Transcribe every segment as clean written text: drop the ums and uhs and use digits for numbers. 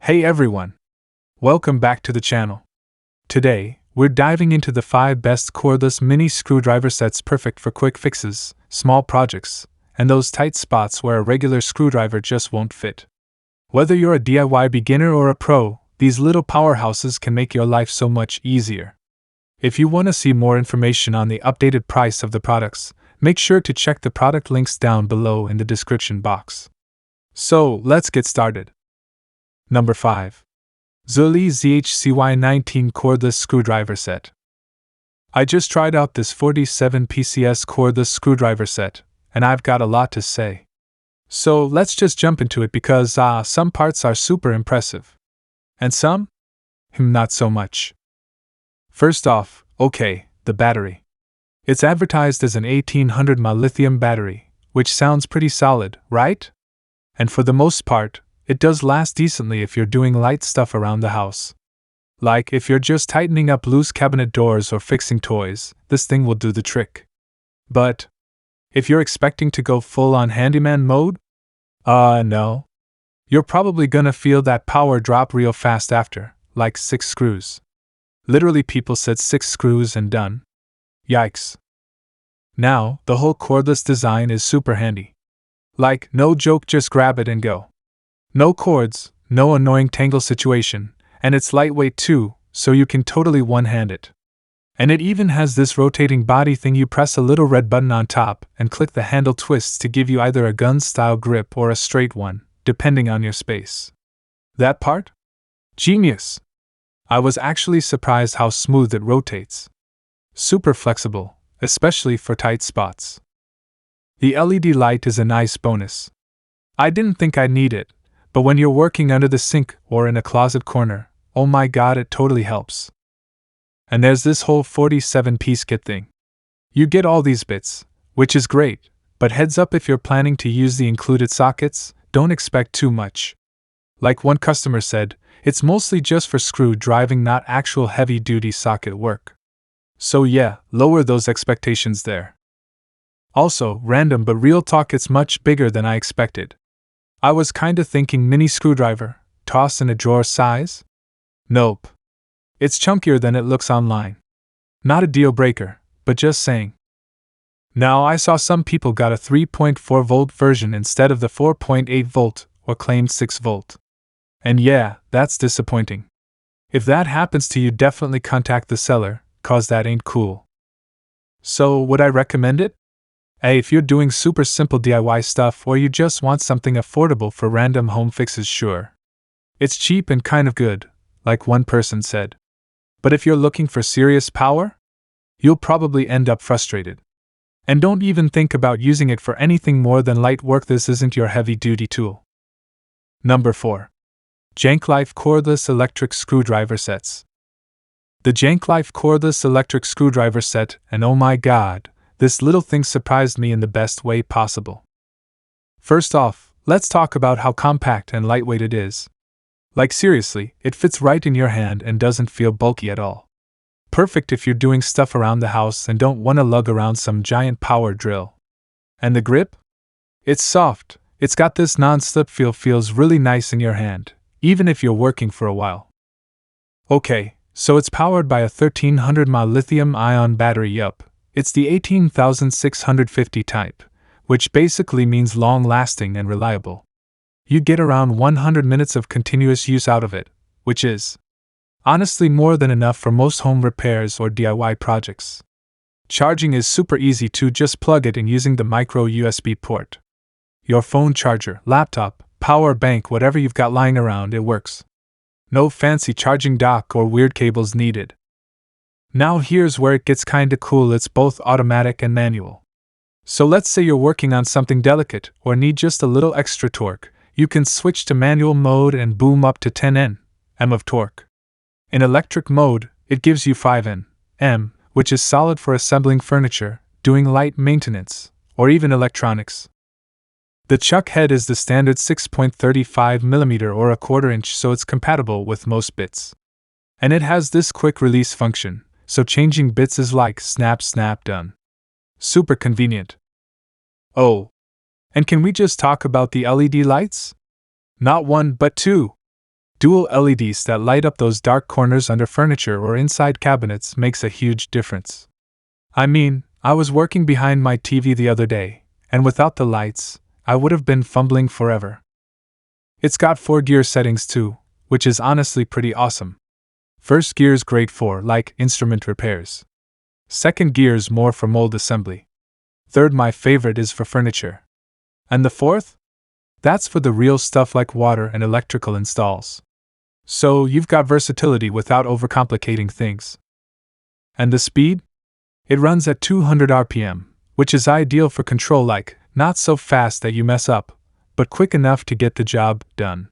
Hey everyone! Welcome back to the channel. Today, we're diving into the 5 best cordless mini screwdriver sets perfect for quick fixes, small projects, and those tight spots where a regular screwdriver just won't fit. Whether you're a DIY beginner or a pro, these little powerhouses can make your life so much easier. If you want to see more information on the updated price of the products, make sure to check the product links down below in the description box. So, let's get started. Number 5. Xueliee ZHCY19 Cordless Screwdriver Set. I just tried out this 47 PCS cordless screwdriver set, and I've got a lot to say. So let's just jump into it because some parts are super impressive. And some? Not so much. First off, the battery. It's advertised as an 1800 mAh lithium battery, which sounds pretty solid, right? And for the most part, it does last decently if you're doing light stuff around the house. Like if you're just tightening up loose cabinet doors or fixing toys, this thing will do the trick. But if you're expecting to go full-on handyman mode? No. You're probably gonna feel that power drop real fast after, like 6 screws. Literally, people said 6 screws and done. Yikes. Now, the whole cordless design is super handy. Like, no joke, just grab it and go. No cords, no annoying tangle situation, and it's lightweight too, so you can totally one-hand it. And it even has this rotating body thing. You press a little red button on top and click the handle twists to give you either a gun-style grip or a straight one, depending on your space. That part? Genius! I was actually surprised how smooth it rotates. Super flexible, especially for tight spots. The LED light is a nice bonus. I didn't think I'd need it, but when you're working under the sink or in a closet corner, oh my god, it totally helps. And there's this whole 47-piece kit thing. You get all these bits, which is great, but heads up, if you're planning to use the included sockets, don't expect too much. Like one customer said, it's mostly just for screw driving, not actual heavy-duty socket work. So yeah, lower those expectations there. Also, random but real talk, it's much bigger than I expected. I was kinda thinking mini screwdriver, toss in a drawer size? Nope. It's chunkier than it looks online. Not a deal breaker, but just saying. Now, I saw some people got a 3.4 volt version instead of the 4.8 volt or claimed 6 volt. And yeah, that's disappointing. If that happens to you, definitely contact the seller, cause that ain't cool. So, would I recommend it? If you're doing super simple DIY stuff or you just want something affordable for random home fixes, sure. It's cheap and kind of good, like one person said. But if you're looking for serious power, you'll probably end up frustrated. And don't even think about using it for anything more than light work. This isn't your heavy-duty tool. Number 4. JANGKLIFE Cordless Electric Screwdriver Sets. The JANGKLIFE Cordless Electric Screwdriver Set, and oh my god, this little thing surprised me in the best way possible. First off, let's talk about how compact and lightweight it is. Like seriously, it fits right in your hand and doesn't feel bulky at all. Perfect if you're doing stuff around the house and don't want to lug around some giant power drill. And the grip? It's soft, it's got this non-slip feel, feels really nice in your hand, even if you're working for a while. Okay, so it's powered by a 1300 mAh lithium-ion battery. Yup. It's the 18650 type, which basically means long-lasting and reliable. You get around 100 minutes of continuous use out of it, which is honestly more than enough for most home repairs or DIY projects. Charging is super easy too, just plug it in using the micro USB port. Your phone charger, laptop, power bank, whatever you've got lying around, it works. No fancy charging dock or weird cables needed. Now here's where it gets kinda cool. It's both automatic and manual. So let's say you're working on something delicate or need just a little extra torque, you can switch to manual mode and boom up to 10 Nm of torque. In electric mode, it gives you 5 Nm, which is solid for assembling furniture, doing light maintenance, or even electronics. The chuck head is the standard 6.35mm or a 1/4 inch, so it's compatible with most bits. And it has this quick release function, so changing bits is like snap snap done. Super convenient. Oh, and can we just talk about the LED lights? Not one but two. Dual LEDs that light up those dark corners under furniture or inside cabinets makes a huge difference. I mean, I was working behind my TV the other day, and without the lights, I would have been fumbling forever. It's got 4 gear settings too, which is honestly pretty awesome. First gear's great for, like, instrument repairs. Second gear's more for mold assembly. Third, my favorite, is for furniture. And the fourth? That's for the real stuff like water and electrical installs. So you've got versatility without overcomplicating things. And the speed? It runs at 200 RPM, which is ideal for control, like, not so fast that you mess up, but quick enough to get the job done.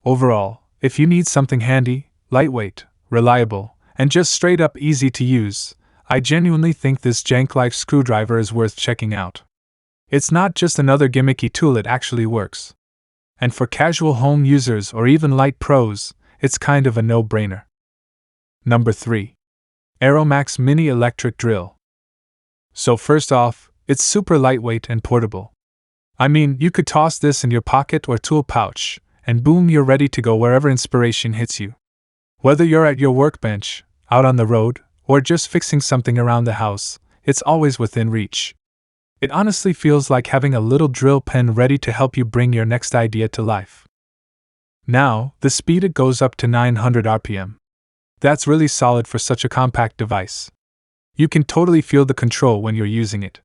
Overall, if you need something handy, lightweight, reliable, and just straight up easy to use, I genuinely think this JANGKLIFE screwdriver is worth checking out. It's not just another gimmicky tool, it actually works. And for casual home users or even light pros, it's kind of a no-brainer. Number 3. ARROWMAX Mini Electric Drill. So first off, it's super lightweight and portable. I mean, you could toss this in your pocket or tool pouch, and boom, you're ready to go wherever inspiration hits you. Whether you're at your workbench, out on the road, or just fixing something around the house, it's always within reach. It honestly feels like having a little drill pen ready to help you bring your next idea to life. Now, the speed, it goes up to 900 RPM. That's really solid for such a compact device. You can totally feel the control when you're using it.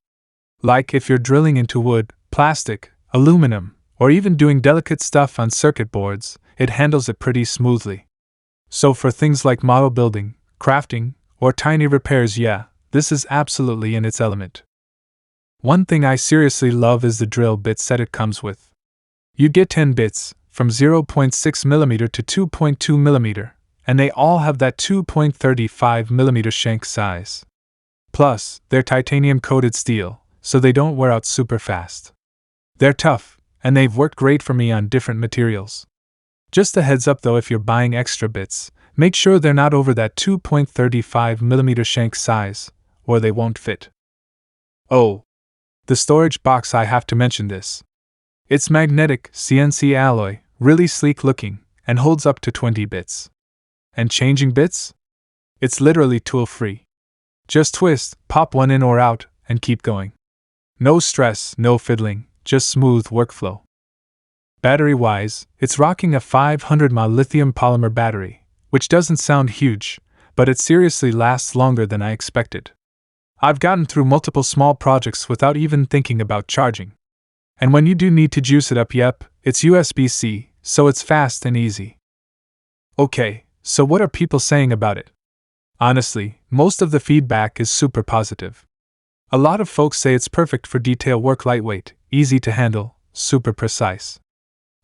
Like if you're drilling into wood, plastic, aluminum, or even doing delicate stuff on circuit boards, it handles it pretty smoothly. So for things like model building, crafting, or tiny repairs, yeah, this is absolutely in its element. One thing I seriously love is the drill bit set it comes with. You get 10 bits, from 0.6mm to 2.2mm, and they all have that 2.35mm shank size. Plus, they're titanium-coated steel, so they don't wear out super fast. They're tough, and they've worked great for me on different materials. Just a heads up though, if you're buying extra bits, make sure they're not over that 2.35mm shank size, or they won't fit. Oh, the storage box, I have to mention this. It's magnetic, CNC alloy, really sleek looking, and holds up to 20 bits. And changing bits? It's literally tool-free. Just twist, pop one in or out, and keep going. No stress, no fiddling, just smooth workflow. Battery-wise, it's rocking a 500 mAh lithium polymer battery, which doesn't sound huge, but it seriously lasts longer than I expected. I've gotten through multiple small projects without even thinking about charging. And when you do need to juice it up, yep, it's USB-C, so it's fast and easy. Okay, so what are people saying about it? Honestly, most of the feedback is super positive. A lot of folks say it's perfect for detail work, lightweight, easy to handle, super precise.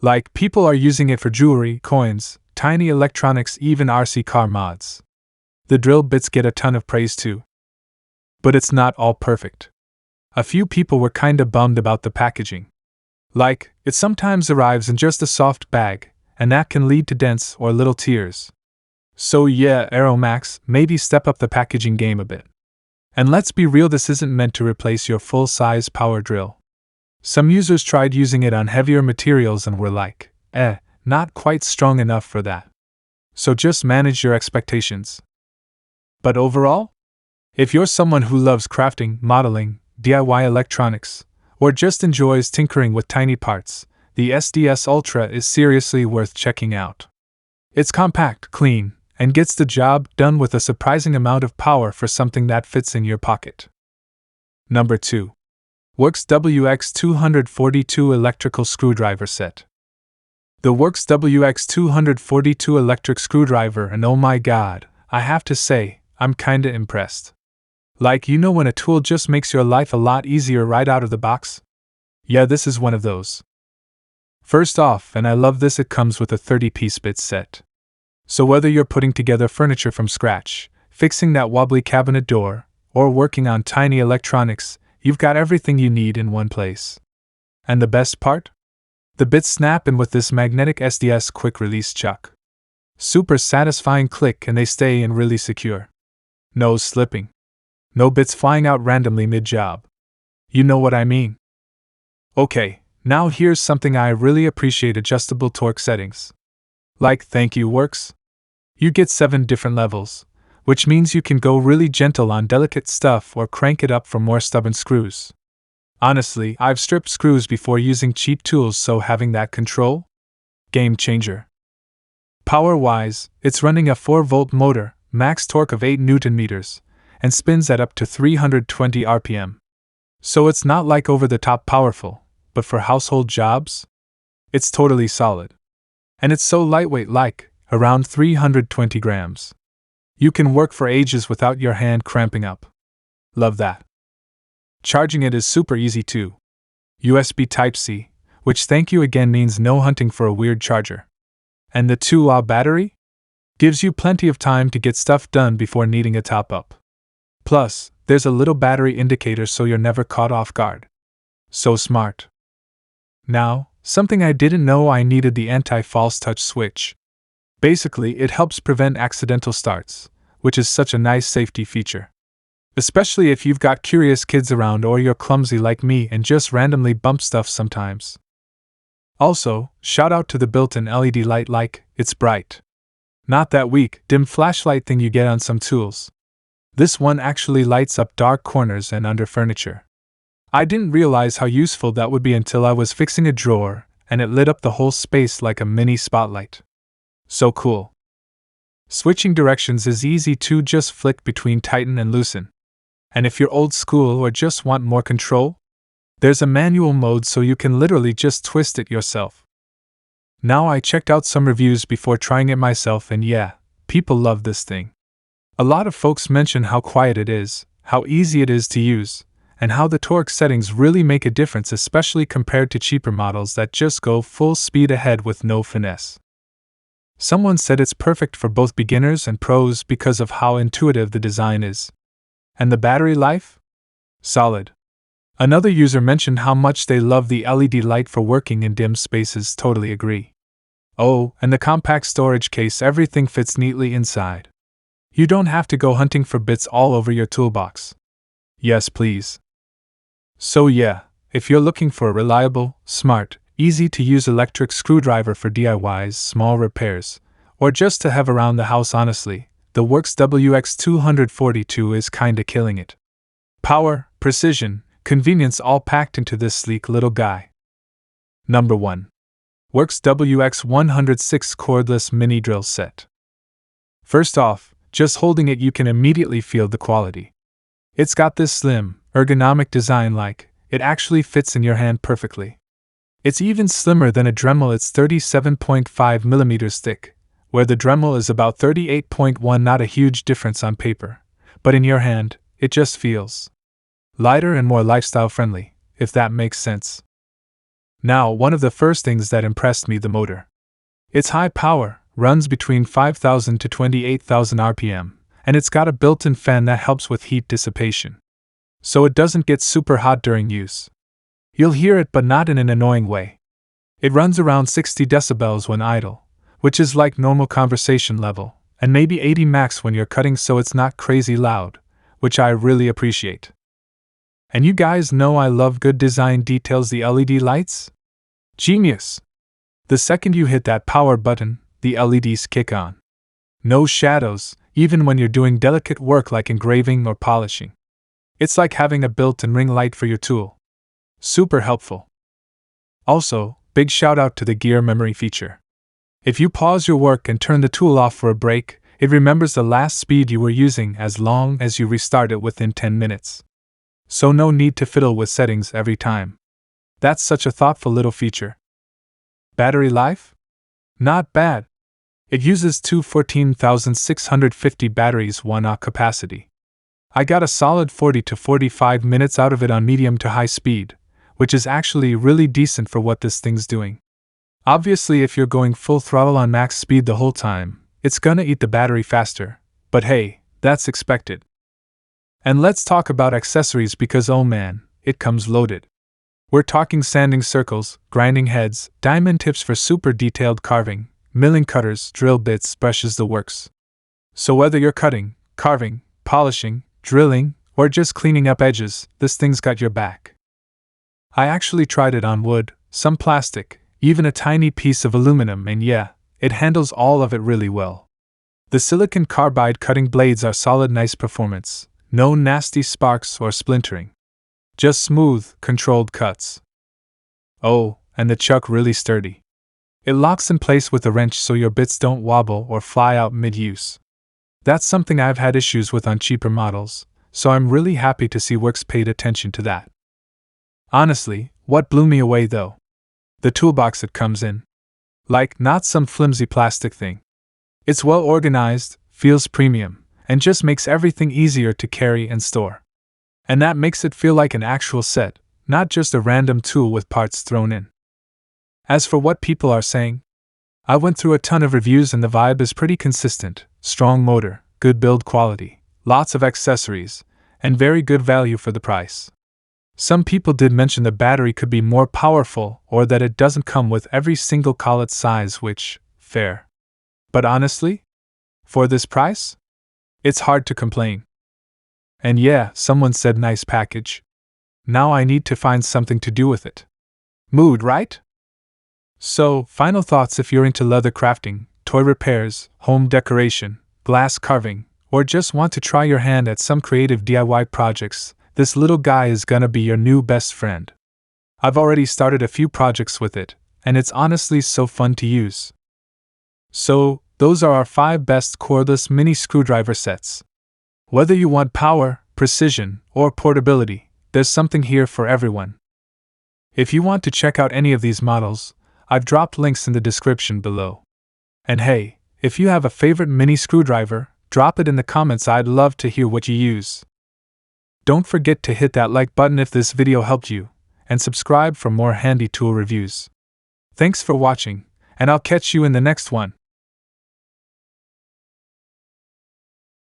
Like, people are using it for jewelry, coins, tiny electronics, even RC car mods. The drill bits get a ton of praise too. But it's not all perfect. A few people were kinda bummed about the packaging. Like, it sometimes arrives in just a soft bag, and that can lead to dents or little tears. So yeah, ARROWMAX, maybe step up the packaging game a bit. And let's be real, this isn't meant to replace your full-size power drill. Some users tried using it on heavier materials and were like, not quite strong enough for that. So just manage your expectations. But overall, if you're someone who loves crafting, modeling, DIY electronics, or just enjoys tinkering with tiny parts, the SDS Ultra is seriously worth checking out. It's compact, clean, and gets the job done with a surprising amount of power for something that fits in your pocket. Number 2. Worx WX242 Electrical Screwdriver Set. The Worx WX242 electric screwdriver, and oh my god, I have to say, I'm kinda impressed. Like, you know when a tool just makes your life a lot easier right out of the box? Yeah, this is one of those. First off, and I love this, it comes with a 30-piece bit set. So whether you're putting together furniture from scratch, fixing that wobbly cabinet door, or working on tiny electronics, you've got everything you need in one place. And the best part? The bits snap in with this magnetic SDS quick-release chuck. Super satisfying click, and they stay in really secure. No slipping. No bits flying out randomly mid-job. You know what I mean. Okay, now here's something I really appreciate: adjustable torque settings. Like, thank you, Worx? You get 7 different levels, which means you can go really gentle on delicate stuff or crank it up for more stubborn screws. Honestly, I've stripped screws before using cheap tools, so having that control? Game changer. Power-wise, it's running a 4-volt motor, max torque of 8 Newton meters, and spins at up to 320 RPM. So it's not like over-the-top powerful, but for household jobs? It's totally solid. And it's so lightweight, like, around 320 grams. You can work for ages without your hand cramping up. Love that. Charging it is super easy too. USB Type-C, which thank you again means no hunting for a weird charger. And the 2Ah battery? Gives you plenty of time to get stuff done before needing a top-up. Plus, there's a little battery indicator so you're never caught off guard. So smart. Now, something I didn't know I needed: the anti-false touch switch. Basically, it helps prevent accidental starts, which is such a nice safety feature. Especially if you've got curious kids around or you're clumsy like me and just randomly bump stuff sometimes. Also, shout out to the built-in LED light, like, it's bright. Not that weak, dim flashlight thing you get on some tools. This one actually lights up dark corners and under furniture. I didn't realize how useful that would be until I was fixing a drawer, and it lit up the whole space like a mini spotlight. So cool. Switching directions is easy too, just flick between tighten and loosen. And if you're old school or just want more control, there's a manual mode so you can literally just twist it yourself. Now, I checked out some reviews before trying it myself, and yeah, people love this thing. A lot of folks mention how quiet it is, how easy it is to use, and how the torque settings really make a difference, especially compared to cheaper models that just go full speed ahead with no finesse. Someone said it's perfect for both beginners and pros because of how intuitive the design is. And the battery life? Solid. Another user mentioned how much they love the LED light for working in dim spaces. Totally agree. Oh, and the compact storage case, everything fits neatly inside. You don't have to go hunting for bits all over your toolbox. Yes, please. So yeah, if you're looking for a reliable, smart, easy-to-use electric screwdriver for DIYs, small repairs, or just to have around the house, honestly, the Worx WX242 is kinda killing it. Power, precision, convenience all packed into this sleek little guy. Number 1. Worx WX106 Cordless Mini Drill Set. First off, just holding it you can immediately feel the quality. It's got this slim, ergonomic design, like, it actually fits in your hand perfectly. It's even slimmer than a Dremel. It's 37.5 millimeters thick, where the Dremel is about 38.1. Not a huge difference on paper, but in your hand, it just feels lighter and more lifestyle friendly, if that makes sense. Now, one of the first things that impressed me: the motor. It's high power, runs between 5,000 to 28,000 RPM, and it's got a built-in fan that helps with heat dissipation. So it doesn't get super hot during use. You'll hear it, but not in an annoying way. It runs around 60 decibels when idle, which is like normal conversation level, and maybe 80 max when you're cutting, so it's not crazy loud, which I really appreciate. And you guys know I love good design details. The LED lights? Genius! The second you hit that power button, the LEDs kick on. No shadows, even when you're doing delicate work like engraving or polishing. It's like having a built-in ring light for your tool. Super helpful. Also, big shout out to the gear memory feature. If you pause your work and turn the tool off for a break, it remembers the last speed you were using as long as you restart it within 10 minutes. So no need to fiddle with settings every time. That's such a thoughtful little feature. Battery life? Not bad. It uses two 14,650 batteries, 1Ah capacity. I got a solid 40 to 45 minutes out of it on medium to high speed, which is actually really decent for what this thing's doing. Obviously, if you're going full throttle on max speed the whole time, it's gonna eat the battery faster, but hey, that's expected. And let's talk about accessories, because oh man, it comes loaded. We're talking sanding circles, grinding heads, diamond tips for super detailed carving, milling cutters, drill bits, brushes, the works. So whether you're cutting, carving, polishing, drilling, or just cleaning up edges, this thing's got your back. I actually tried it on wood, some plastic, even a tiny piece of aluminum, and yeah, it handles all of it really well. The silicon carbide cutting blades are solid, nice performance, no nasty sparks or splintering. Just smooth, controlled cuts. Oh, and the chuck really sturdy. It locks in place with a wrench so your bits don't wobble or fly out mid-use. That's something I've had issues with on cheaper models, so I'm really happy to see Worx paid attention to that. Honestly, what blew me away though? The toolbox it comes in. Like, not some flimsy plastic thing. It's well organized, feels premium, and just makes everything easier to carry and store. And that makes it feel like an actual set, not just a random tool with parts thrown in. As for what people are saying, I went through a ton of reviews and the vibe is pretty consistent: strong motor, good build quality, lots of accessories, and very good value for the price. Some people did mention the battery could be more powerful or that it doesn't come with every single collet size, which, fair. But honestly, for this price, it's hard to complain. And yeah, someone said nice package. Now I need to find something to do with it. Mood, right? So, final thoughts: if you're into leather crafting, toy repairs, home decoration, glass carving, or just want to try your hand at some creative DIY projects, this little guy is gonna be your new best friend. I've already started a few projects with it, and it's honestly so fun to use. So, those are our 5 best cordless mini screwdriver sets. Whether you want power, precision, or portability, there's something here for everyone. If you want to check out any of these models, I've dropped links in the description below. And hey, if you have a favorite mini screwdriver, drop it in the comments. I'd love to hear what you use. Don't forget to hit that like button if this video helped you, and subscribe for more handy tool reviews. Thanks for watching, and I'll catch you in the next one.